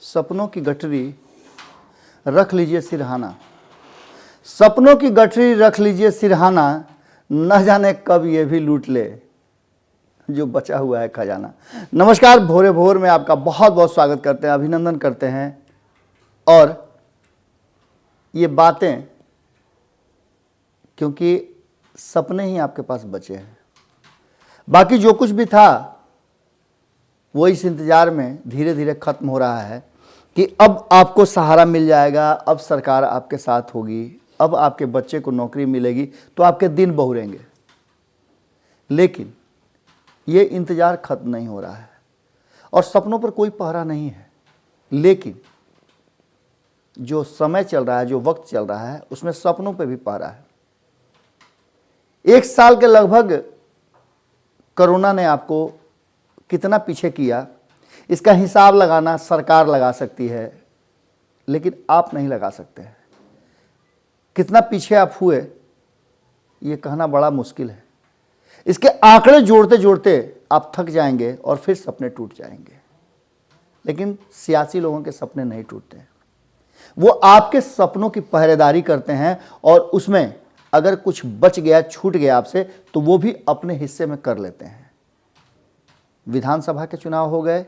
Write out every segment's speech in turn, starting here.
सपनों की गठरी रख लीजिए सिरहाना, सपनों की गठरी रख लीजिए सिरहाना, न जाने कब ये भी लूट ले जो बचा हुआ है खजाना। नमस्कार, भोरे भोर में आपका बहुत बहुत स्वागत करते हैं, अभिनंदन करते हैं। और ये बातें क्योंकि सपने ही आपके पास बचे हैं, बाकी जो कुछ भी था वो इस इंतजार में धीरे धीरे खत्म हो रहा है कि अब आपको सहारा मिल जाएगा, अब सरकार आपके साथ होगी, अब आपके बच्चे को नौकरी मिलेगी तो आपके दिन बहुरेंगे। लेकिन ये इंतजार खत्म नहीं हो रहा है और सपनों पर कोई पहरा नहीं है। लेकिन जो समय चल रहा है, जो वक्त चल रहा है, उसमें सपनों पर भी पहरा है। 1 साल के लगभग कोरोना ने आपको कितना पीछे किया, इसका हिसाब लगाना सरकार लगा सकती है, लेकिन आप नहीं लगा सकते हैं। कितना पीछे आप हुए ये कहना बड़ा मुश्किल है। इसके आंकड़े जोड़ते जोड़ते आप थक जाएंगे और फिर सपने टूट जाएंगे। लेकिन सियासी लोगों के सपने नहीं टूटते हैं, वो आपके सपनों की पहरेदारी करते हैं और उसमें अगर कुछ बच गया, छूट गया आपसे, तो वो भी अपने हिस्से में कर लेते हैं। विधानसभा के चुनाव हो गए,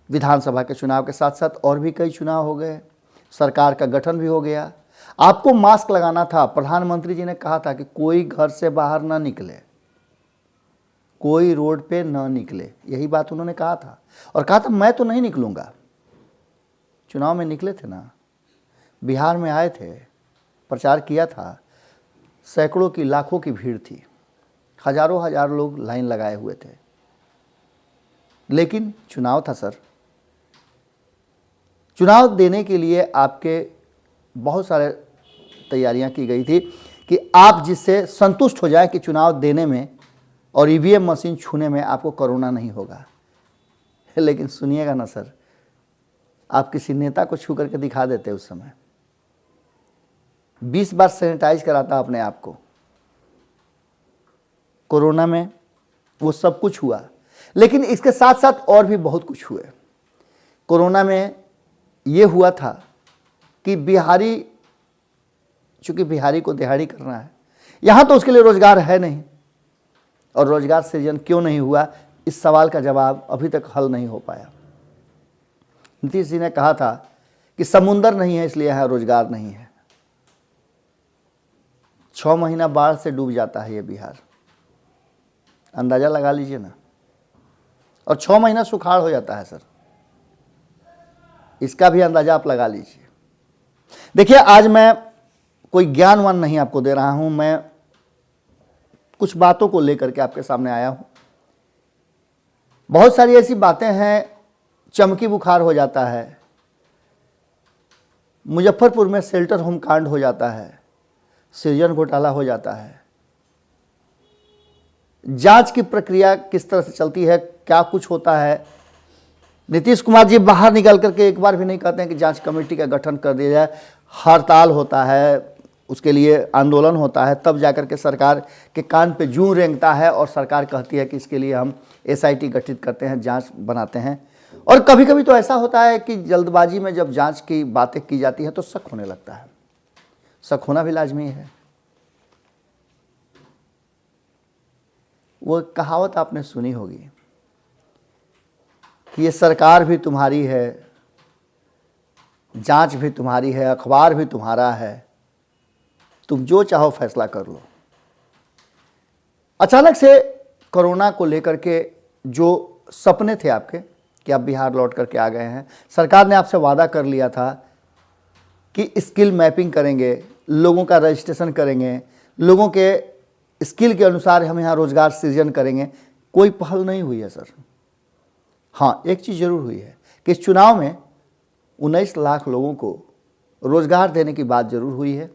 विधानसभा के चुनाव के साथ साथ और भी कई चुनाव हो गए, सरकार का गठन भी हो गया। आपको मास्क लगाना था। प्रधानमंत्री जी ने कहा था कि कोई घर से बाहर ना निकले, कोई रोड पे ना निकले, यही बात उन्होंने कहा था। और कहा था मैं तो नहीं निकलूंगा। चुनाव में निकले थे ना, बिहार में आए थे, प्रचार किया था, सैकड़ों की लाखों की भीड़ थी, हजारों हजार लोग लाइन लगाए हुए थे। लेकिन चुनाव था सर, चुनाव देने के लिए आपके बहुत सारे तैयारियां की गई थी कि आप जिससे संतुष्ट हो जाए कि चुनाव देने में और ईवीएम मशीन छूने में आपको कोरोना नहीं होगा। लेकिन सुनिएगा ना सर, आप किसी नेता को छू करके दिखा देते उस समय, 20 बार सैनिटाइज कराता अपने आप को। कोरोना में वो सब कुछ हुआ, लेकिन इसके साथ साथ और भी बहुत कुछ हुए। कोरोना में ये हुआ था कि बिहारी, चूंकि बिहारी को दिहाड़ी करना है, यहाँ तो उसके लिए रोजगार है नहीं, और रोजगार सृजन क्यों नहीं हुआ, इस सवाल का जवाब अभी तक हल नहीं हो पाया। नीतीश जी ने कहा था कि समुंदर नहीं है इसलिए यहाँ रोजगार नहीं है। 6 महीना बाढ़ से डूब जाता है ये बिहार, अंदाजा लगा लीजिए ना। और 6 महीना सुखाड़ हो जाता है सर, इसका भी अंदाजा आप लगा लीजिए। देखिए, आज मैं कोई ज्ञानवान नहीं आपको दे रहा हूं, मैं कुछ बातों को लेकर के आपके सामने आया हूं। बहुत सारी ऐसी बातें हैं, चमकी बुखार हो जाता है, मुजफ्फरपुर में शेल्टर होम कांड हो जाता है, सृजन घोटाला हो जाता है, जांच की प्रक्रिया किस तरह से चलती है, क्या कुछ होता है। नीतीश कुमार जी बाहर निकल करके एक बार भी नहीं कहते हैं कि जांच कमेटी का गठन कर दिया जाए। हड़ताल होता है, उसके लिए आंदोलन होता है, तब जाकर के सरकार के कान पे जूं रेंगता है और सरकार कहती है कि इसके लिए हम एसआईटी गठित करते हैं, जांच बनाते हैं। और कभी कभी तो ऐसा होता है कि जल्दबाजी में जब जांच की बातें की जाती है तो शक होने लगता है। शक होना भी लाजमी है। वो कहावत आपने सुनी होगी कि ये सरकार भी तुम्हारी है, जांच भी तुम्हारी है, अखबार भी तुम्हारा है, तुम जो चाहो फैसला कर लो। अचानक से कोरोना को लेकर के जो सपने थे आपके कि आप बिहार लौट करके आ गए हैं, सरकार ने आपसे वादा कर लिया था कि स्किल मैपिंग करेंगे, लोगों का रजिस्ट्रेशन करेंगे, लोगों के स्किल के अनुसार हम यहाँ रोजगार सृजन करेंगे। कोई पहल नहीं हुई है सर। हाँ, एक चीज़ जरूर हुई है कि इस चुनाव में 19 लाख लोगों को रोजगार देने की बात जरूर हुई है,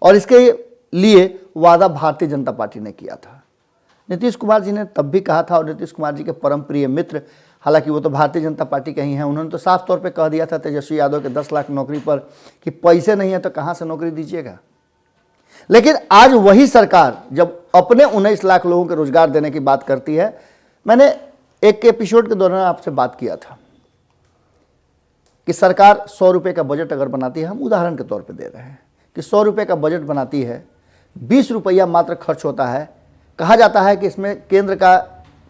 और इसके लिए वादा भारतीय जनता पार्टी ने किया था। नीतीश कुमार जी ने तब भी कहा था, और नीतीश कुमार जी के परम प्रिय मित्र, हालांकि वो तो भारतीय जनता पार्टी के ही हैं, उन्होंने तो साफ तौर पे कह दिया था तेजस्वी यादव के 10 लाख नौकरी पर कि पैसे नहीं है तो कहाँ से नौकरी दीजिएगा। लेकिन आज वही सरकार जब अपने 19 लाख लोगों के रोजगार देने की बात करती है, मैंने एक एपिसोड के दौरान आपसे बात किया था कि सरकार 100 रुपये का बजट अगर बनाती है, हम उदाहरण के तौर पे दे रहे हैं कि 100 रुपये का बजट बनाती है, 20 रुपया मात्र खर्च होता है। कहा जाता है कि इसमें केंद्र का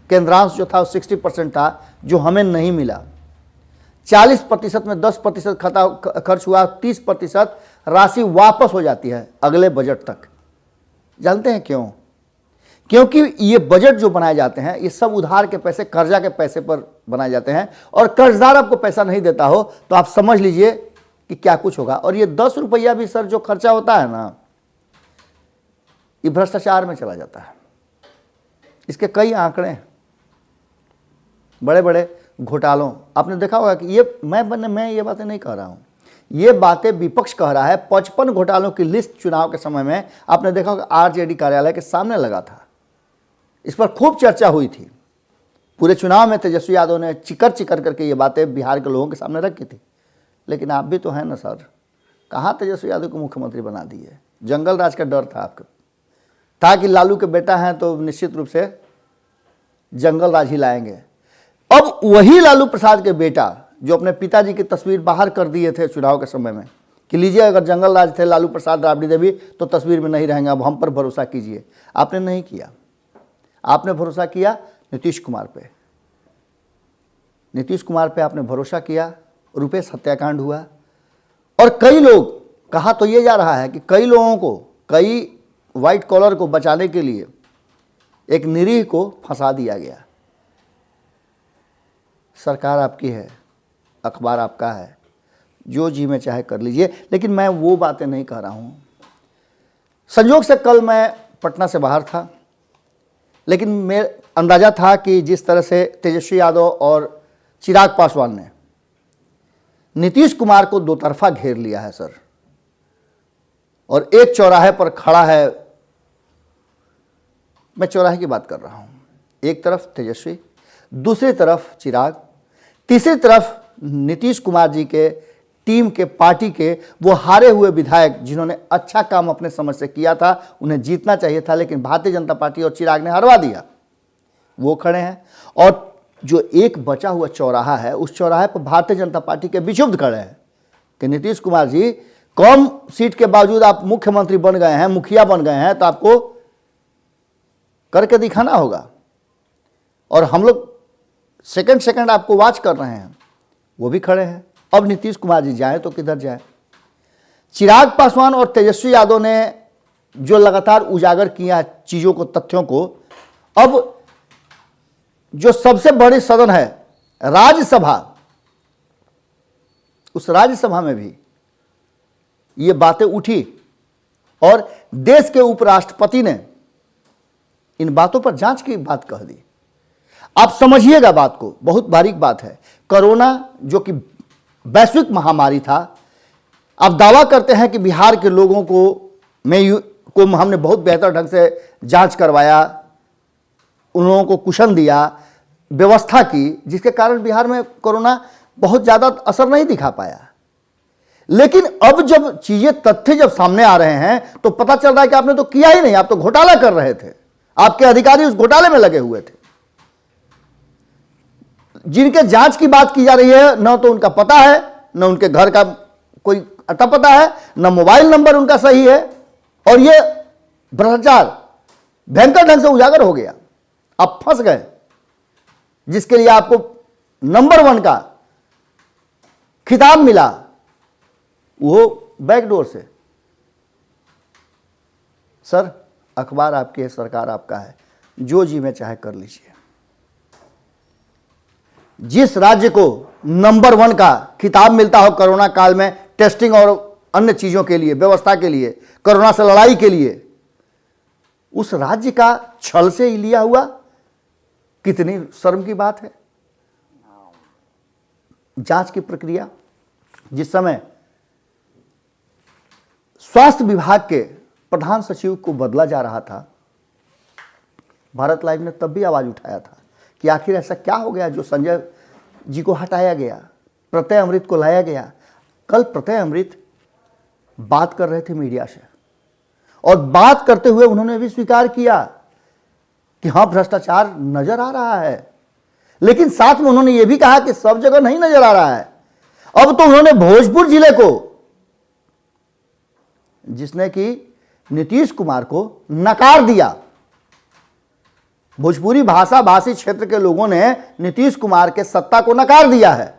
केंद्रांश जो था वो 60% था, जो हमें नहीं मिला। 40% में 10% खर्च हुआ, 30% राशि वापस हो जाती है अगले बजट तक। जानते हैं क्यों? क्योंकि ये बजट जो बनाए जाते हैं ये सब उधार के पैसे, कर्जा के पैसे पर बनाए जाते हैं, और कर्जदार आपको पैसा नहीं देता हो तो आप समझ लीजिए कि क्या कुछ होगा। और ये 10 रुपया भी सर जो खर्चा होता है ना, ये भ्रष्टाचार में चला जाता है। इसके कई आंकड़े हैं, बड़े बड़े घोटालों। आपने देखा होगा कि ये मैं ये बातें नहीं कह रहा हूं, ये बातें विपक्ष कह रहा है। 55 घोटालों की लिस्ट चुनाव के समय में आपने देखा होगा आरजेडी कार्यालय के सामने लगा था। इस पर खूब चर्चा हुई थी। पूरे चुनाव में तेजस्वी यादव ने चिकर चिकर करके ये बातें बिहार के लोगों के सामने रखी थी। लेकिन आप भी तो हैं ना सर, कहाँ तेजस्वी यादव को मुख्यमंत्री बना दिए? जंगल राज का डर था आपके, था कि लालू के बेटा हैं तो निश्चित रूप से जंगल राज ही लाएंगे। अब वही लालू प्रसाद के बेटा जो अपने पिताजी की तस्वीर बाहर कर दिए थे चुनाव के समय में कि लीजिए अगर जंगल राज थे लालू प्रसाद राबड़ी देवी तो तस्वीर में नहीं रहेंगे, अब हम पर भरोसा कीजिए। आपने नहीं किया, आपने भरोसा किया नीतीश कुमार पे। नीतीश कुमार पे आपने भरोसा किया, रुपेश हत्याकांड हुआ। और कई लोग, कहा तो ये जा रहा है कि कई लोगों को, कई व्हाइट कॉलर को बचाने के लिए एक निरीह को फंसा दिया गया। सरकार आपकी है, अखबार आपका है, जो जी में चाहे कर लीजिए। लेकिन मैं वो बातें नहीं कह रहा हूँ। संयोग से कल मैं पटना से बाहर था, लेकिन मेरा अंदाज़ा था कि जिस तरह से तेजस्वी यादव और चिराग पासवान ने नीतीश कुमार को दो तरफा घेर लिया है सर, और एक चौराहे पर खड़ा है। मैं चौराहे की बात कर रहा हूँ। एक तरफ तेजस्वी, दूसरी तरफ चिराग, तीसरी तरफ नीतीश कुमार जी के टीम के, पार्टी के वो हारे हुए विधायक जिन्होंने अच्छा काम अपने समझ से किया था, उन्हें जीतना चाहिए था, लेकिन भारतीय जनता पार्टी और चिराग ने हरवा दिया। वो खड़े हैं। और जो एक बचा हुआ चौराहा है, उस चौराहे पर भारतीय जनता पार्टी के विक्षुब्ध खड़े हैं कि नीतीश कुमार जी, कम सीट के बावजूद आप मुख्यमंत्री बन गए हैं, मुखिया बन गए हैं, तो आपको करके दिखाना होगा। और हम लोग सेकंड आपको वॉच कर रहे हैं। वो भी खड़े हैं। अब नीतीश कुमार जी जाए तो किधर जाए? चिराग पासवान और तेजस्वी यादव ने जो लगातार उजागर किया चीजों को, तथ्यों को, अब जो सबसे बड़ी सदन है राज्यसभा, उस राज्यसभा में भी ये बातें उठी और देश के उपराष्ट्रपति ने इन बातों पर जांच की बात कह दी। आप समझिएगा बात को, बहुत बारीक बात है। कोरोना जो कि वैश्विक महामारी था, आप दावा करते हैं कि बिहार के लोगों को हमने बहुत बेहतर ढंग से जांच करवाया, उन लोगों को कुशन दिया, व्यवस्था की, जिसके कारण बिहार में कोरोना बहुत ज़्यादा असर नहीं दिखा पाया। लेकिन अब जब चीजें, तथ्य जब सामने आ रहे हैं तो पता चल रहा है कि आपने तो किया ही नहीं, आप तो घोटाला कर रहे थे। आपके अधिकारी उस घोटाले में लगे हुए थे। जिनके जांच की बात की जा रही है, न तो उनका पता है, न उनके घर का कोई अता पता है, न मोबाइल नंबर उनका सही है, और ये भ्रष्टाचार भयंकर ढंग से उजागर हो गया। आप फंस गए, जिसके लिए आपको नंबर 1 का खिताब मिला, वो बैकडोर से। सर, अखबार आपकी है, सरकार आपका है, जो जी में चाहे कर लीजिए। जिस राज्य को नंबर 1 का खिताब मिलता हो कोरोना काल में टेस्टिंग और अन्य चीजों के लिए, व्यवस्था के लिए, कोरोना से लड़ाई के लिए, उस राज्य का छल से ही लिया हुआ, कितनी शर्म की बात है। जांच की प्रक्रिया जिस समय स्वास्थ्य विभाग के प्रधान सचिव को बदला जा रहा था, भारत लाइव ने तब भी आवाज उठाया था कि आखिर ऐसा क्या हो गया जो संजय जी को हटाया गया, प्रत्यय अमृत को लाया गया। कल प्रत्यय अमृत बात कर रहे थे मीडिया से, और बात करते हुए उन्होंने भी स्वीकार किया कि हाँ, भ्रष्टाचार नजर आ रहा है, लेकिन साथ में उन्होंने यह भी कहा कि सब जगह नहीं नजर आ रहा है। अब तो उन्होंने भोजपुर जिले को, जिसने कि नीतीश कुमार को नकार दिया, भोजपुरी भाषा भाषी क्षेत्र के लोगों ने नीतीश कुमार के सत्ता को नकार दिया है।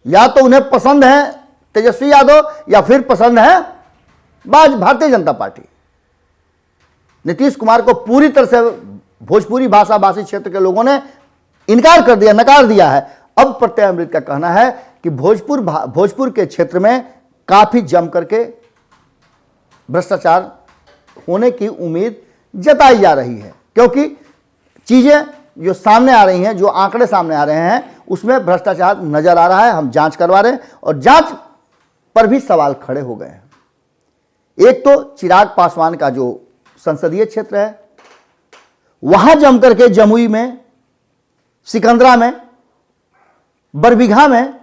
या तो उन्हें पसंद है तेजस्वी यादव या फिर पसंद है भारतीय जनता पार्टी। नीतीश कुमार को पूरी तरह से भोजपुरी भाषा भाषी क्षेत्र के लोगों ने इनकार कर दिया, नकार दिया है। अब प्रत्यय अमृत का कहना है कि भोजपुर के क्षेत्र में काफी जम करके भ्रष्टाचार होने की उम्मीद जताई जा रही है, क्योंकि चीजें जो सामने आ रही हैं, जो आंकड़े सामने आ रहे हैं, उसमें भ्रष्टाचार नजर आ रहा है। हम जांच करवा रहे हैं और जांच पर भी सवाल खड़े हो गए हैं। एक तो चिराग पासवान का जो संसदीय क्षेत्र है, वहां जम करके जमुई में, सिकंदरा में, बरबीघा में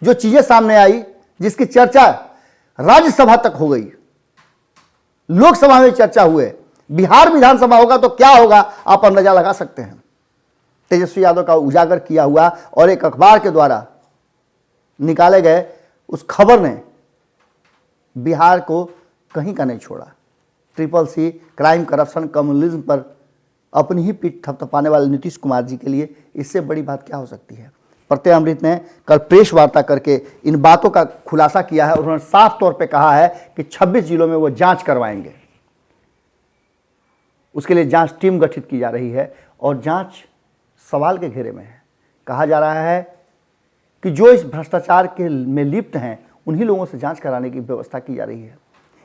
जो चीजें सामने आई, जिसकी चर्चा राज्यसभा तक हो गई, लोकसभा में चर्चा हुए, बिहार विधानसभा होगा तो क्या होगा आप अंदाजा लगा सकते हैं। तेजस्वी यादव का उजागर किया हुआ और एक अखबार के द्वारा निकाले गए उस खबर ने बिहार को कहीं का नहीं छोड़ा। CCC, क्राइम, करप्शन, कम्युनिज्म पर अपनी ही पीठ थपथपाने वाले नीतीश कुमार जी के लिए इससे बड़ी बात क्या हो सकती है। प्रत्यय अमृत ने कल प्रेस वार्ता करके इन बातों का खुलासा किया है और उन्होंने साफ तौर पे कहा है कि 26 जिलों में वो जांच करवाएंगे। उसके लिए जांच टीम गठित की जा रही है और जांच सवाल के घेरे में है। कहा जा रहा है कि जो इस भ्रष्टाचार के में लिप्त हैं उन्हीं लोगों से जांच कराने की व्यवस्था की जा रही है।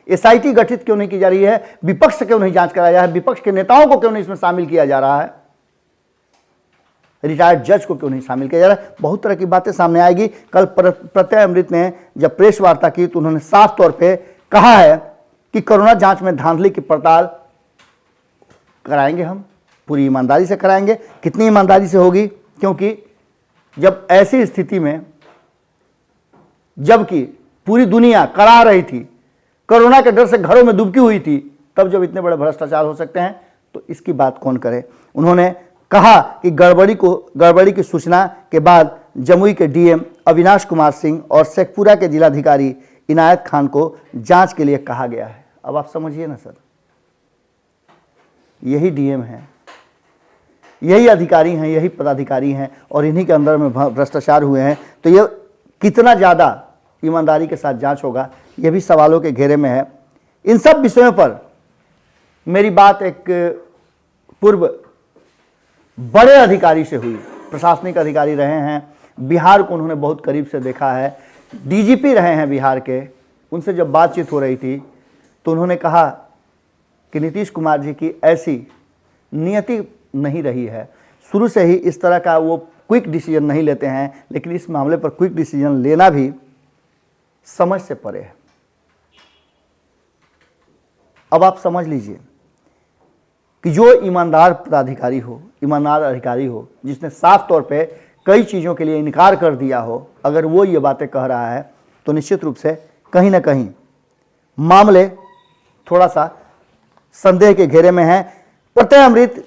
SIT गठित क्यों नहीं की जा रही है, विपक्ष से क्यों नहीं जांच कराया है, विपक्ष के नेताओं को क्यों नहीं इसमें शामिल किया जा रहा है, रिटायर्ड जज को क्यों नहीं शामिल किया जा रहा है। बहुत तरह की बातें सामने आएगी। कल प्रत्यय अमृत ने जब प्रेस वार्ता की तो उन्होंने साफ तौर पे कहा है कि कोरोना जांच में धांधली की पड़ताल कराएंगे, हम पूरी ईमानदारी से कराएंगे। कितनी ईमानदारी से होगी, क्योंकि जब ऐसी स्थिति में, जबकि पूरी दुनिया करा रही थी, कोरोना के डर से घरों में डूबकी हुई थी, तब जब इतने बड़े भ्रष्टाचार हो सकते हैं तो इसकी बात कौन करे। उन्होंने कहा कि गड़बड़ी की सूचना के बाद जमुई के DM अविनाश कुमार सिंह और शेखपुरा के जिलाधिकारी इनायत खान को जांच के लिए कहा गया है। अब आप समझिए ना सर, यही DM हैं, यही अधिकारी हैं, यही पदाधिकारी हैं और इन्हीं के अंदर में भ्रष्टाचार हुए हैं, तो ये कितना ज़्यादा ईमानदारी के साथ जांच होगा, यह भी सवालों के घेरे में है। इन सब विषयों पर मेरी बात एक पूर्व बड़े अधिकारी से हुई, प्रशासनिक अधिकारी रहे हैं, बिहार को उन्होंने बहुत करीब से देखा है, DGP रहे हैं बिहार के। उनसे जब बातचीत हो रही थी तो उन्होंने कहा कि नीतीश कुमार जी की ऐसी नियति नहीं रही है, शुरू से ही इस तरह का वो क्विक डिसीजन नहीं लेते हैं, लेकिन इस मामले पर क्विक डिसीजन लेना भी समझ से परे है। अब आप समझ लीजिए कि जो ईमानदार पदाधिकारी हो, ईमानदार अधिकारी हो, जिसने साफ तौर पे कई चीज़ों के लिए इनकार कर दिया हो, अगर वो ये बातें कह रहा है तो निश्चित रूप से कहीं ना कहीं मामले थोड़ा सा संदेह के घेरे में है। प्रत्यय अमृत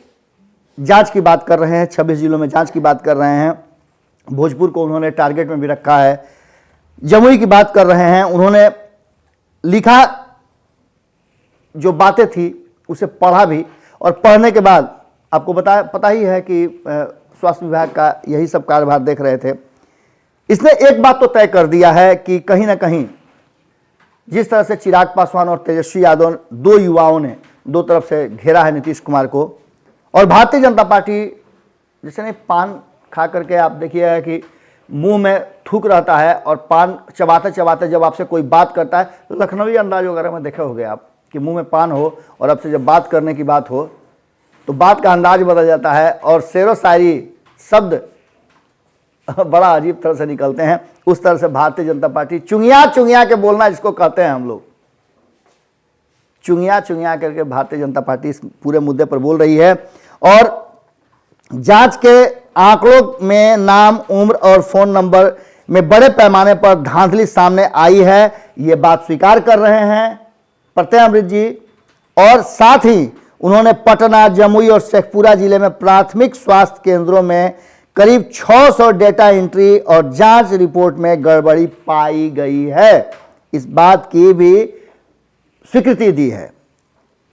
जांच की बात कर रहे हैं, 26 जिलों में जांच की बात कर रहे हैं, भोजपुर को उन्होंने टारगेट में भी रखा है, जमुई की बात कर रहे हैं। उन्होंने लिखा, जो बातें थी उसे पढ़ा भी, और पढ़ने के बाद आपको पता ही है कि स्वास्थ्य विभाग का यही सब कार्यभार देख रहे थे। इसने एक बात तो तय कर दिया है कि कहीं ना कहीं जिस तरह से चिराग पासवान और तेजस्वी यादव, दो युवाओं ने दो तरफ से घेरा है नीतीश कुमार को, और भारतीय जनता पार्टी जैसे नहीं पान खा करके आप देखिएगा कि मुंह में थूक रहता है और पान चबाते चबाते जब आपसे कोई बात करता है, लखनवी अंदाज वगैरह में देखे होंगे आप कि मुंह में पान हो और आपसे जब बात करने की बात हो तो बात का अंदाज बदल जाता है और शेरो शायरी शब्द बड़ा अजीब तरह से निकलते हैं। उस तरह से भारतीय जनता पार्टी चुंगिया चुंगिया के बोलना जिसको कहते हैं हम लोग, चुंगिया चुंगिया करके भारतीय जनता पार्टी इस पूरे मुद्दे पर बोल रही है। और जांच के आंकड़ों में नाम, उम्र और फोन नंबर में बड़े पैमाने पर धांधली सामने आई है, ये बात स्वीकार कर रहे हैं प्रत्यय अमृत जी। और साथ ही उन्होंने पटना, जमुई और शेखपुरा जिले में प्राथमिक स्वास्थ्य केंद्रों में करीब 600 डेटा एंट्री और जांच रिपोर्ट में गड़बड़ी पाई गई है। इस बात की भी स्वीकृति दी है।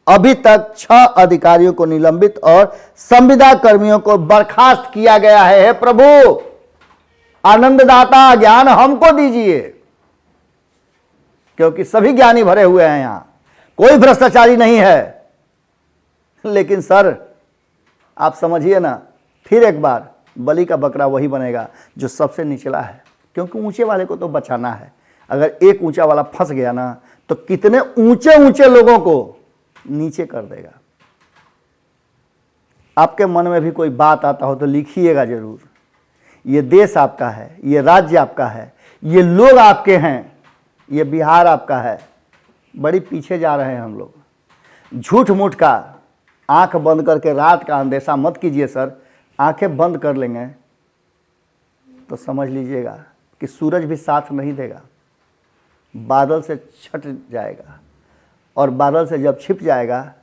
अभी तक 6 अधिकारियों को निलंबित और संविदा कर्मियों को बर्खास्त किया गया है। हे प्रभु, आनंददाता ज्ञान हमको दीजिए, क्योंकि सभी ज्ञानी भरे हुए हैं, यहां कोई भ्रष्टाचारी नहीं है। लेकिन सर आप समझिए ना, फिर एक बार बलि का बकरा वही बनेगा जो सबसे निचला है, क्योंकि ऊंचे वाले को तो बचाना है। अगर एक ऊंचा वाला फंस गया ना तो कितने ऊंचे ऊंचे लोगों को नीचे कर देगा। आपके मन में भी कोई बात आता हो तो लिखिएगा जरूर। ये देश आपका है, ये राज्य आपका है, ये लोग आपके हैं, ये बिहार आपका है। बड़ी पीछे जा रहे हैं हम लोग। झूठ मूठ का आंख बंद करके रात का अंदेशा मत कीजिए सर। आंखें बंद कर लेंगे तो समझ लीजिएगा कि सूरज भी साथ नहीं देगा, बादल से छट जाएगा, और बादल से जब छिप जाएगा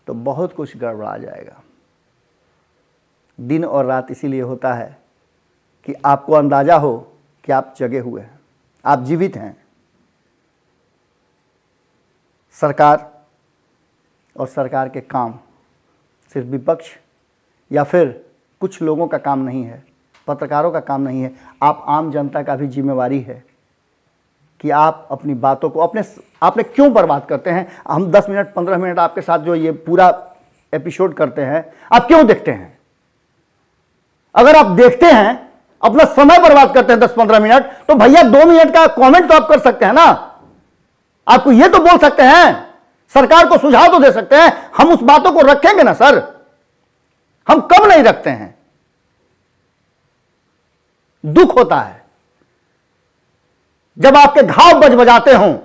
तो बहुत कुछ गड़बड़ा जाएगा। दिन और रात इसीलिए होता है कि आपको अंदाजा हो कि आप जगे हुए हैं, आप जीवित हैं। सरकार और सरकार के काम सिर्फ विपक्ष या फिर कुछ लोगों का काम नहीं है, पत्रकारों का काम नहीं है। आप आम जनता का भी जिम्मेवारी है कि आप अपनी बातों को आपने क्यों बर्बाद करते हैं। हम 10 मिनट 15 मिनट आपके साथ जो ये पूरा एपिसोड करते हैं, आप क्यों देखते हैं? अगर आप देखते हैं, अपना समय बर्बाद करते हैं 10-15 मिनट, तो भैया 2 मिनट का कमेंट तो आप कर सकते हैं ना। आपको ये तो बोल सकते हैं, सरकार को सुझाव तो दे सकते हैं। हम उस बातों को रखेंगे ना सर, हम कब नहीं रखते हैं। दुख होता है जब आपके घाव बजाते हों,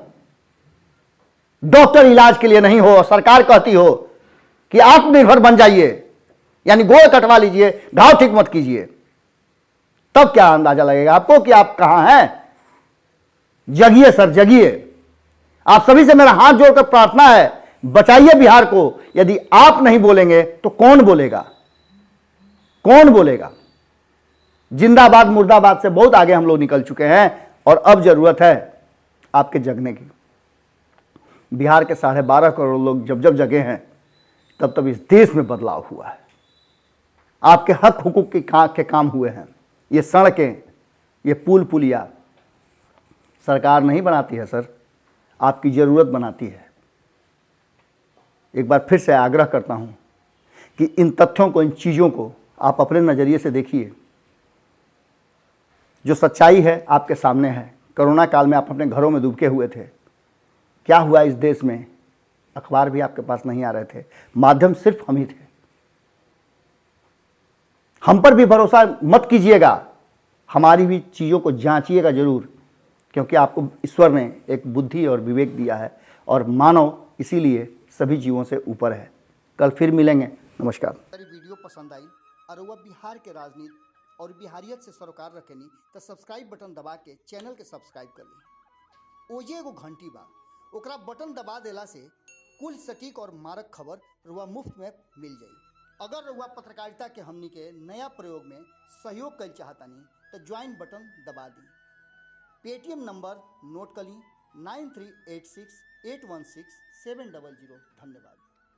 डॉक्टर इलाज के लिए नहीं हो, सरकार कहती हो कि आत्मनिर्भर बन जाइए, यानी गोड़ कटवा लीजिए, घाव ठीक मत कीजिए। तब क्या अंदाजा लगेगा आपको कि आप कहां हैं। जगिए सर, जगिए। आप सभी से मेरा हाथ जोड़कर प्रार्थना है, बचाइए बिहार को। यदि आप नहीं बोलेंगे तो कौन बोलेगा? कौन बोलेगा? जिंदाबाद मुर्दाबाद से बहुत आगे हम लोग निकल चुके हैं, और अब जरूरत है आपके जगने की। बिहार के 12.5 करोड़ लोग जब जब जगे हैं, तब तब इस देश में बदलाव हुआ है। आपके हक हुकूक के काम हुए हैं। ये सड़कें, ये पुल पुलिया सरकार नहीं बनाती है सर, आपकी जरूरत बनाती है। एक बार फिर से आग्रह करता हूं कि इन तथ्यों को, इन चीजों को आप अपने नजरिए से देखिए। जो सच्चाई है आपके सामने है। कोरोना काल में आप अपने घरों में दुबके हुए थे। क्या हुआ इस देश में? अखबार भी आपके पास नहीं आ रहे थे, माध्यम सिर्फ हम ही थे। हम पर भी भरोसा मत कीजिएगा, हमारी भी चीज़ों को जांचिएगा जरूर, क्योंकि आपको ईश्वर ने एक बुद्धि और विवेक दिया है, और मानव इसीलिए सभी जीवों से ऊपर है। कल फिर मिलेंगे। नमस्कार। वीडियो पसंद आई और वह बिहार के राजनीति और बिहारियत से सरोकार रखेनी तो सब्सक्राइब बटन दबा के चैनल के सब्सक्राइब कर ली। ओजे एगो घंटी बा, ओकरा बटन दबा देला से कुल सटीक और मारक खबर रुआ मुफ्त में मिल जाई। अगर रुआ पत्रकारिता के हमनी के नया प्रयोग में सहयोग कर चाहतानी तो ज्वाइन बटन दबा दी। पेटीएम नंबर नोट कर ली 9386816700। धन्यवाद।